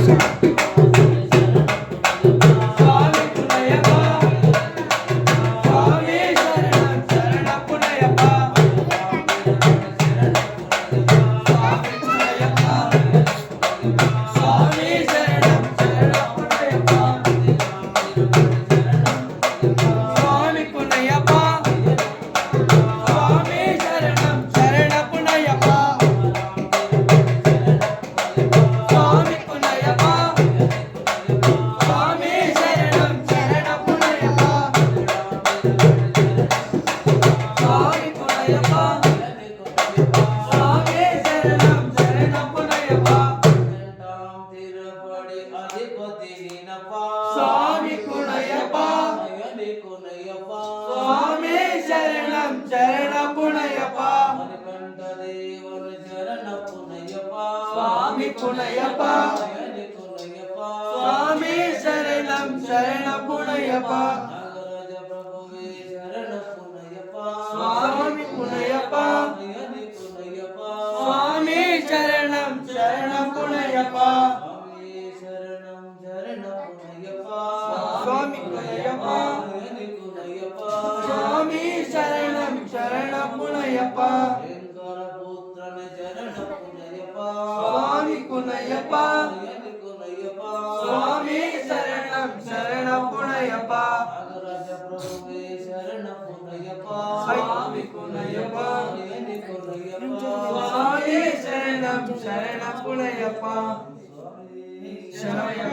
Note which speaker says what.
Speaker 1: சுவாமி குணையப்பா சுவாமி சரணம் சரண புனையப்பா சுவாமி குணையப்பா சுவாமி சரணம் சரண புனையப்பா சுவாமி குணையப்பா சுவாமி சரணம் சரண புனையப்பா சுவாமி குணையப்பா சுவாமி சரணம் சரண புனையப்பா சுவாமி குணையப்பா சுவாமி சரணம் சரண புனையப்பா சுவாமி குணையப்பா சுவாமி சரணம் சரண புனையப்பா